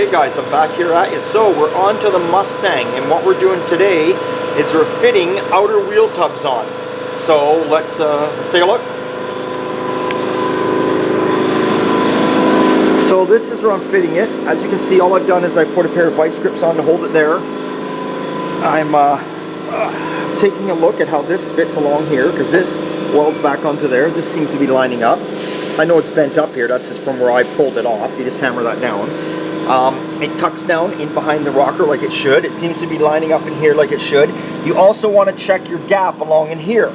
Hey guys, I'm back here at you. So we're on to the Mustang, and what we're doing today is we're fitting outer wheel tubs on. So let's take a look. So this is where I'm fitting it. As you can see, all I've done is I put a pair of vice grips on to hold it there. I'm taking a look at how this fits along here, because this welds back onto there. This seems to be lining up. I know it's bent up here. That's just from where I pulled it off. You just hammer that down. It tucks down in behind the rocker like it should. It seems to be lining up in here like it should. You also want to check your gap along in here.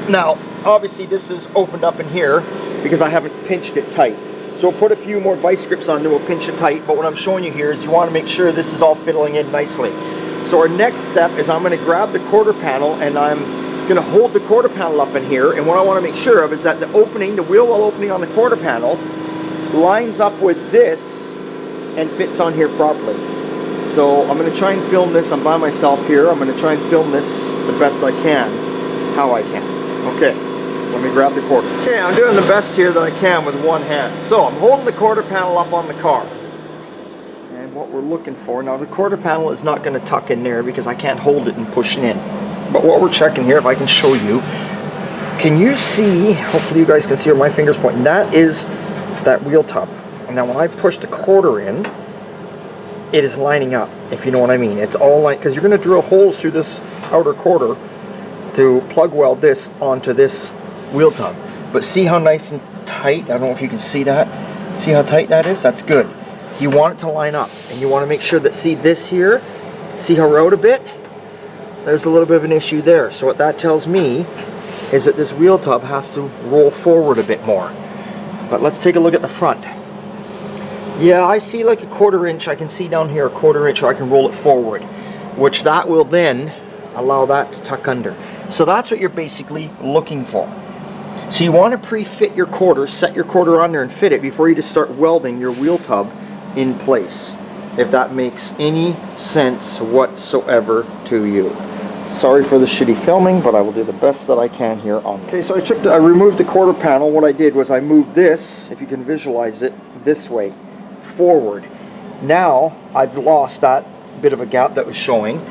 Now, obviously this is opened up in here because I haven't pinched it tight. So we'll put a few more vice grips on there, we'll pinch it tight, but what I'm showing you here is you want to make sure this is all fiddling in nicely. So our next step is I'm going to grab the quarter panel and I'm going to hold the quarter panel up in here, and what I want to make sure of is that the opening, the wheel well opening on the quarter panel lines up with this and fits on here properly. So I'm going to try and film this. I'm by myself here. I'm going to try and film this the best I can, how I can. Okay, let me grab the quarter. Okay, I'm doing the best here that I can with one hand. So I'm holding the quarter panel up on the car. And what we're looking for, now the quarter panel is not going to tuck in there because I can't hold it and push it in. But what we're checking here, if I can show you, can you see, hopefully you guys can see where my finger's pointing, that is that wheel tub. And now when I push the quarter in, it is lining up, if you know what I mean. It's all like, because you're going to drill holes through this outer quarter to plug weld this onto this wheel tub. But see how nice and tight, I don't know if you can see that. See how tight that is? That's good. You want it to line up, and you want to make sure that, see this here, see how we're out a bit? There's a little bit of an issue there. So what that tells me is that this wheel tub has to roll forward a bit more. But let's take a look at the front. Yeah, I see like a 1/4 inch. I can see down here a 1/4 inch, or I can roll it forward, which that will then allow that to tuck under. So that's what you're basically looking for. So you want to pre-fit your quarter, set your quarter on there and fit it before you just start welding your wheel tub in place, if that makes any sense whatsoever to you. Sorry for the shitty filming, but I will do the best that I can here on this. Okay, so I removed the quarter panel. What I did was I moved this, if you can visualize it, this way, forward. Now I've lost that bit of a gap that was showing.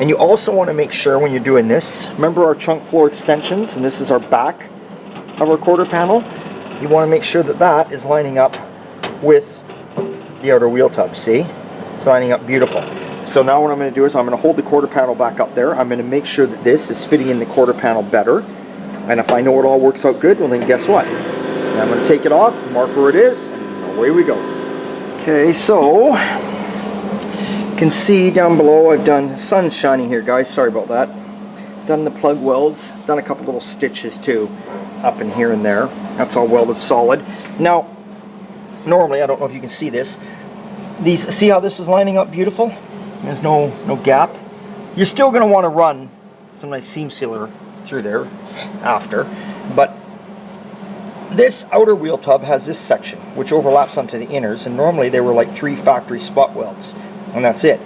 And you also want to make sure when you're doing this, remember our trunk floor extensions, and this is our back of our quarter panel, you want to make sure that that is lining up with the outer wheel tub. See? It's lining up beautiful. So now what I'm going to do is I'm going to hold the quarter panel back up there. I'm going to make sure that this is fitting in the quarter panel better. And if I know it all works out good, well then guess what? I'm going to take it off, mark where it is, and away we go. Okay, so you can see down below I've done, sun's shining here guys, sorry about that. Done the plug welds, done a couple little stitches too, up in here and there. That's all welded solid. Now, normally, I don't know if you can see this, see how this is lining up beautiful? There's no gap. You're still going to want to run some nice seam sealer through there after, but this outer wheel tub has this section which overlaps onto the inners, and normally they were like 3 factory spot welds, and that's it.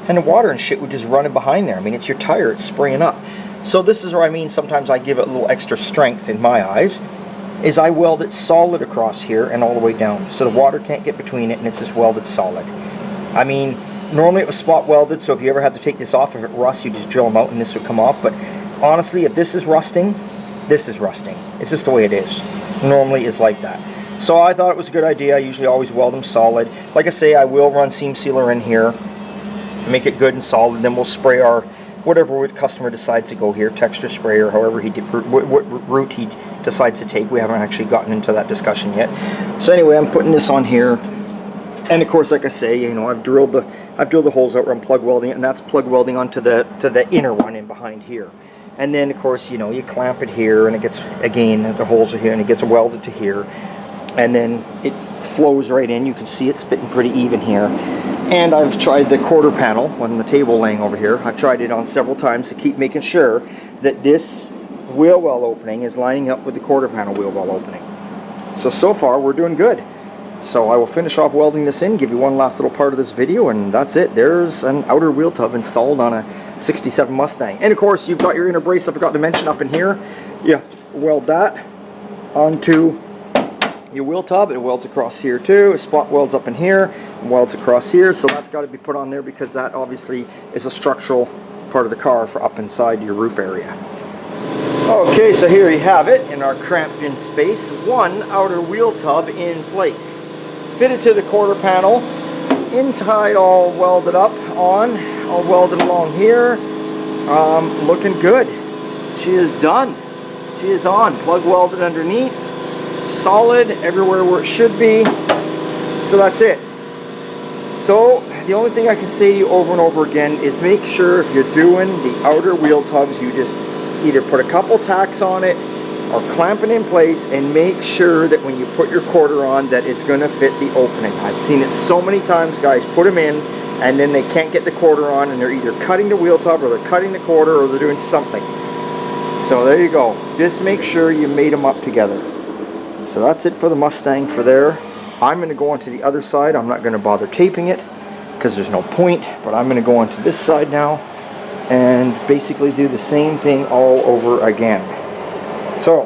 And the water and shit would just run in behind there. I mean, it's your tire, it's spraying up. So this is where I mean sometimes I give it a little extra strength in my eyes, is I weld it solid across here and all the way down, so the water can't get between it, and it's just welded solid. I mean, normally it was spot welded, so if you ever had to take this off, if it rusts, you just drill them out and this would come off. But honestly, if this is rusting, this is rusting. It's just the way it is. Normally it's like that. So I thought it was a good idea. I usually always weld them solid. Like I say, I will run seam sealer in here, make it good and solid, then we'll spray our whatever customer decides to go here, texture spray or however what route he decides to take. We haven't actually gotten into that discussion yet. So anyway, I'm putting this on here, and of course, like I say, you know, I've drilled the holes out where I'm plug welding it, and that's plug welding onto the inner one in behind here. And then of course, you know, you clamp it here, and it gets, again, the holes are here, and it gets welded to here, and then it flows right in. You can see it's fitting pretty even here. And I've tried the quarter panel on the table laying over here. I've tried it on several times to keep making sure that this wheel well opening is lining up with the quarter panel wheel well opening. So far we're doing good. So I will finish off welding this in, give you one last little part of this video, and that's it. There's an outer wheel tub installed on a 67 Mustang. And of course, you've got your inner brace, I forgot to mention, up in here. You weld that onto your wheel tub. It welds across here too. A spot welds up in here and welds across here. So that's got to be put on there because that obviously is a structural part of the car for up inside your roof area. Okay, so here you have it in our cramped in space. One outer wheel tub in place. Fitted to the quarter panel. Inside all welded up on. All welded along here. Looking good. She is done. She is on. Plug welded underneath. Solid everywhere where it should be. So that's it. So the only thing I can say to you over and over again is make sure if you're doing the outer wheel tubs, you just either put a couple tacks on it or clamp it in place and make sure that when you put your quarter on that it's going to fit the opening. I've seen it so many times, guys put them in and then they can't get the quarter on and they're either cutting the wheel tub or they're cutting the quarter or they're doing something. So there you go. Just make sure you made them up together. So that's it for the Mustang for there. I'm going to go onto the other side. I'm not going to bother taping it because there's no point, but I'm going to go onto this side now and basically do the same thing all over again. So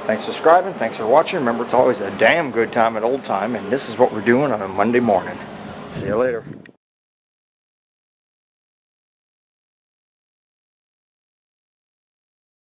thanks for subscribing, thanks for watching. Remember, it's always a damn good time at Old Time, and this is what we're doing on a Monday morning. See you later.